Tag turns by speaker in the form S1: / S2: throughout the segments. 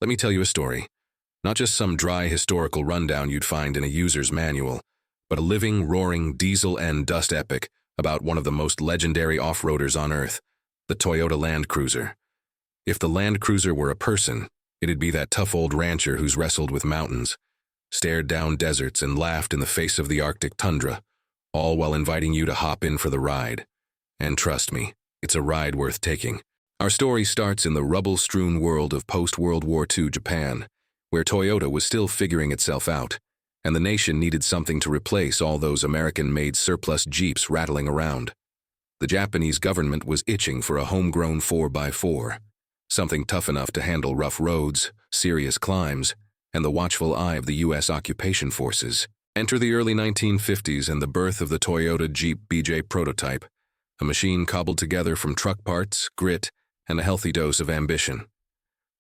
S1: Let me tell you a story. Not just some dry historical rundown you'd find in a user's manual, but a living, roaring diesel and dust epic about one of the most legendary off-roaders on Earth, the Toyota Land Cruiser. If the Land Cruiser were a person, it'd be that tough old rancher who's wrestled with mountains, stared down deserts, and laughed in the face of the Arctic tundra, all while inviting you to hop in for the ride. And trust me, it's a ride worth taking. Our story starts in the rubble-strewn world of post-World War II Japan, where Toyota was still figuring itself out, and the nation needed something to replace all those American-made surplus Jeeps rattling around. The Japanese government was itching for a homegrown 4x4, something tough enough to handle rough roads, serious climbs, and the watchful eye of the U.S. occupation forces. Enter the early 1950s and the birth of the Toyota Jeep BJ prototype, a machine cobbled together from truck parts, grit, and a healthy dose of ambition.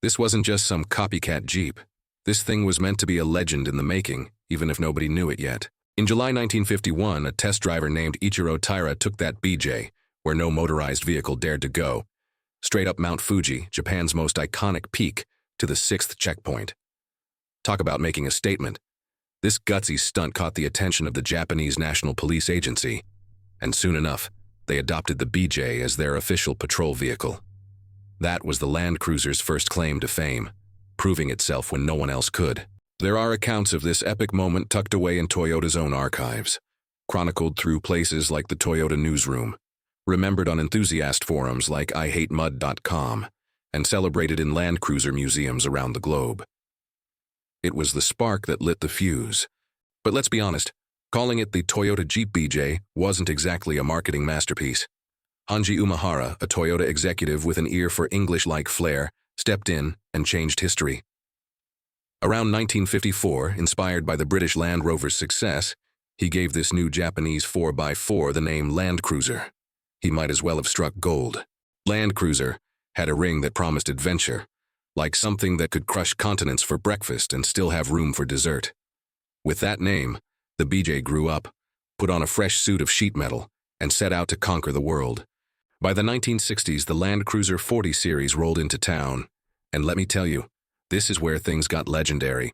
S1: This wasn't just some copycat Jeep. This thing was meant to be a legend in the making, even if nobody knew it yet. In July 1951, a test driver named Ichiro Taira took that BJ, where no motorized vehicle dared to go, straight up Mount Fuji, Japan's most iconic peak, to the 6th checkpoint. Talk about making a statement. This gutsy stunt caught the attention of the Japanese National Police Agency, and soon enough, they adopted the BJ as their official patrol vehicle. That was the Land Cruiser's first claim to fame, proving itself when no one else could. There are accounts of this epic moment tucked away in Toyota's own archives, chronicled through places like the Toyota Newsroom, remembered on enthusiast forums like IHateMud.com, and celebrated in Land Cruiser museums around the globe. It was the spark that lit the fuse. But let's be honest, calling it the Toyota Jeep BJ wasn't exactly a marketing masterpiece. Hanji Umehara, a Toyota executive with an ear for English-like flair, stepped in and changed history. Around 1954, inspired by the British Land Rover's success, he gave this new Japanese 4x4 the name Land Cruiser. He might as well have struck gold. Land Cruiser had a ring that promised adventure, like something that could crush continents for breakfast and still have room for dessert. With that name, the BJ grew up, put on a fresh suit of sheet metal, and set out to conquer the world. By the 1960s, the Land Cruiser 40 series rolled into town, and let me tell you, this is where things got legendary.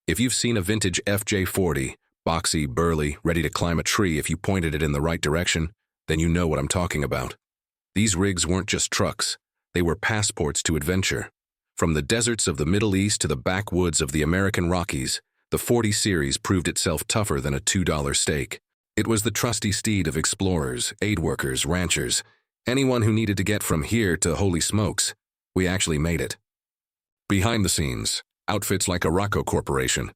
S1: If you've seen a vintage FJ40, boxy, burly, ready to climb a tree if you pointed it in the right direction, then you know what I'm talking about. These rigs weren't just trucks, they were passports to adventure. From the deserts of the Middle East to the backwoods of the American Rockies, the 40 series proved itself tougher than a $2 steak. It was the trusty steed of explorers, aid workers, ranchers, anyone who needed to get from here to holy smokes. We actually made it. Behind the scenes, outfits like Araco Corporation,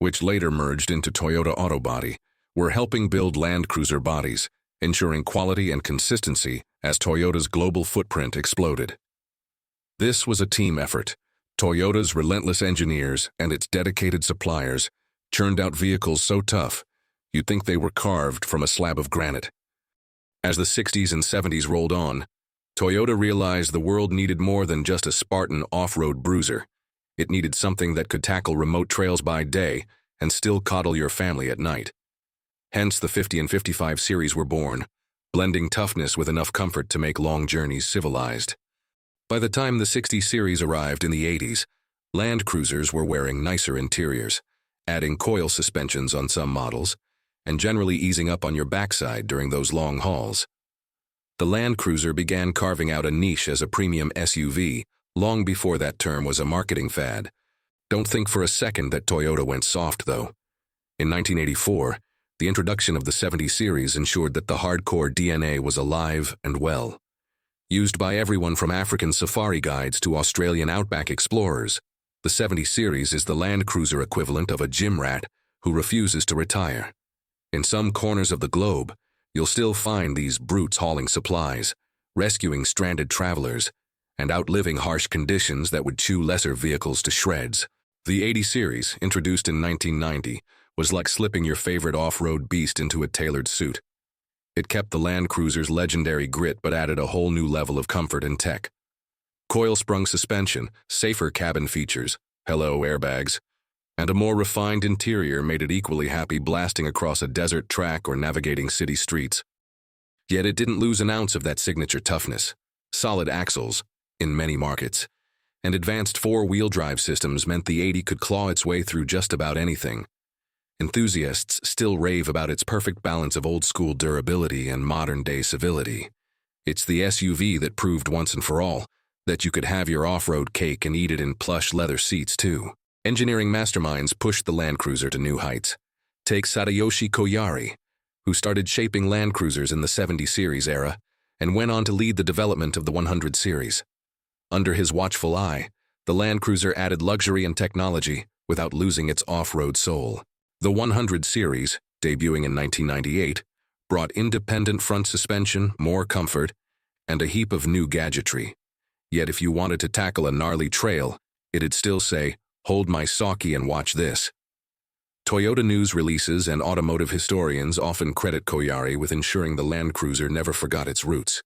S1: which later merged into Toyota Auto Body, were helping build Land Cruiser bodies, ensuring quality and consistency as Toyota's global footprint exploded. This was a team effort. Toyota's relentless engineers and its dedicated suppliers churned out vehicles so tough, you'd think they were carved from a slab of granite. As the 60s and 70s rolled on, Toyota realized the world needed more than just a Spartan off-road bruiser. It needed something that could tackle remote trails by day and still coddle your family at night. Hence, the 50 and 55 series were born, blending toughness with enough comfort to make long journeys civilized. By the time the 60 series arrived in the 80s, Land Cruisers were wearing nicer interiors, adding coil suspensions on some models, and generally easing up on your backside during those long hauls. The Land Cruiser began carving out a niche as a premium SUV long before that term was a marketing fad. Don't think for a second that Toyota went soft, though. In 1984, the introduction of the 70 series ensured that the hardcore DNA was alive and well. Used by everyone from African safari guides to Australian outback explorers, the 70 series is the Land Cruiser equivalent of a gym rat who refuses to retire. In some corners of the globe, you'll still find these brutes hauling supplies, rescuing stranded travelers, and outliving harsh conditions that would chew lesser vehicles to shreds. The 80 series, introduced in 1990, was like slipping your favorite off-road beast into a tailored suit. It kept the Land Cruiser's legendary grit but added a whole new level of comfort and tech. Coil-sprung suspension, safer cabin features, hello airbags, and a more refined interior made it equally happy blasting across a desert track or navigating city streets. Yet it didn't lose an ounce of that signature toughness. Solid axles, in many markets, and advanced four-wheel drive systems meant the 80 could claw its way through just about anything. Enthusiasts still rave about its perfect balance of old-school durability and modern-day civility. It's the SUV that proved once and for all that you could have your off-road cake and eat it in plush leather seats too. Engineering masterminds pushed the Land Cruiser to new heights. Take Sadayoshi Koyari, who started shaping Land Cruisers in the 70 series era and went on to lead the development of the 100 series. Under his watchful eye, the Land Cruiser added luxury and technology without losing its off-road soul. The 100 series, debuting in 1998, brought independent front suspension, more comfort, and a heap of new gadgetry. Yet if you wanted to tackle a gnarly trail, it'd still say, "Hold my sake and watch this." Toyota news releases and automotive historians often credit Koyari with ensuring the Land Cruiser never forgot its roots,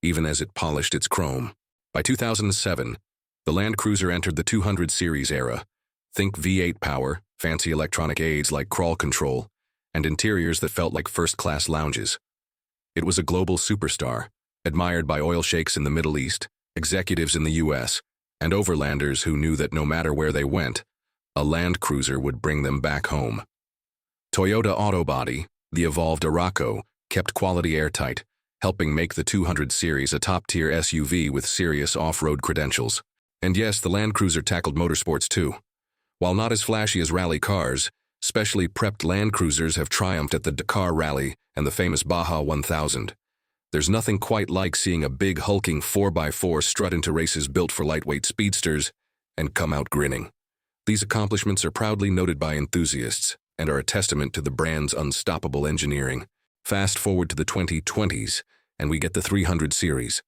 S1: even as it polished its chrome. By 2007, the Land Cruiser entered the 200 series era. Think V8 power, fancy electronic aids like crawl control, and interiors that felt like first-class lounges. It was a global superstar, admired by oil sheikhs in the Middle East, executives in the US, and overlanders who knew that no matter where they went, a Land Cruiser would bring them back home. Toyota Autobody, the evolved Araco, kept quality airtight, helping make the 200 series a top-tier SUV with serious off-road credentials. And yes, the Land Cruiser tackled motorsports too. While not as flashy as rally cars, specially prepped Land Cruisers have triumphed at the Dakar Rally and the famous Baja 1000. There's nothing quite like seeing a big hulking 4x4 strut into races built for lightweight speedsters and come out grinning. These accomplishments are proudly noted by enthusiasts and are a testament to the brand's unstoppable engineering. Fast forward to the 2020s, and we get the 300 series.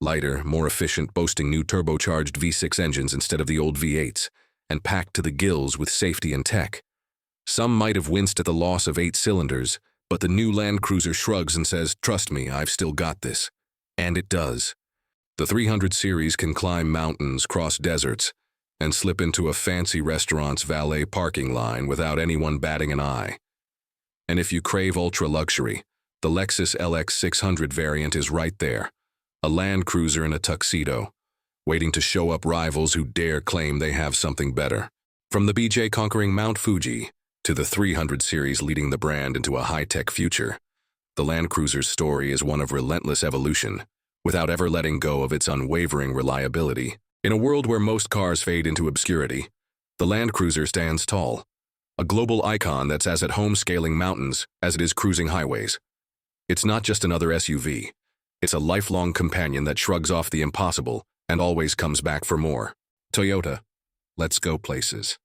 S1: Lighter, more efficient, boasting new turbocharged V6 engines instead of the old V8s, and packed to the gills with safety and tech. Some might have winced at the loss of 8 cylinders, but the new Land Cruiser shrugs and says, "Trust me, I've still got this." And it does. The 300 series can climb mountains, cross deserts, and slip into a fancy restaurant's valet parking line without anyone batting an eye. And if you crave ultra-luxury, the Lexus LX 600 variant is right there, a Land Cruiser in a tuxedo, waiting to show up rivals who dare claim they have something better. From the BJ conquering Mount Fuji to the 300 series leading the brand into a high-tech future, the Land Cruiser's story is one of relentless evolution, without ever letting go of its unwavering reliability. In a world where most cars fade into obscurity, the Land Cruiser stands tall, a global icon that's as at home scaling mountains as it is cruising highways. It's not just another SUV. It's a lifelong companion that shrugs off the impossible and always comes back for more. Toyota, let's go places.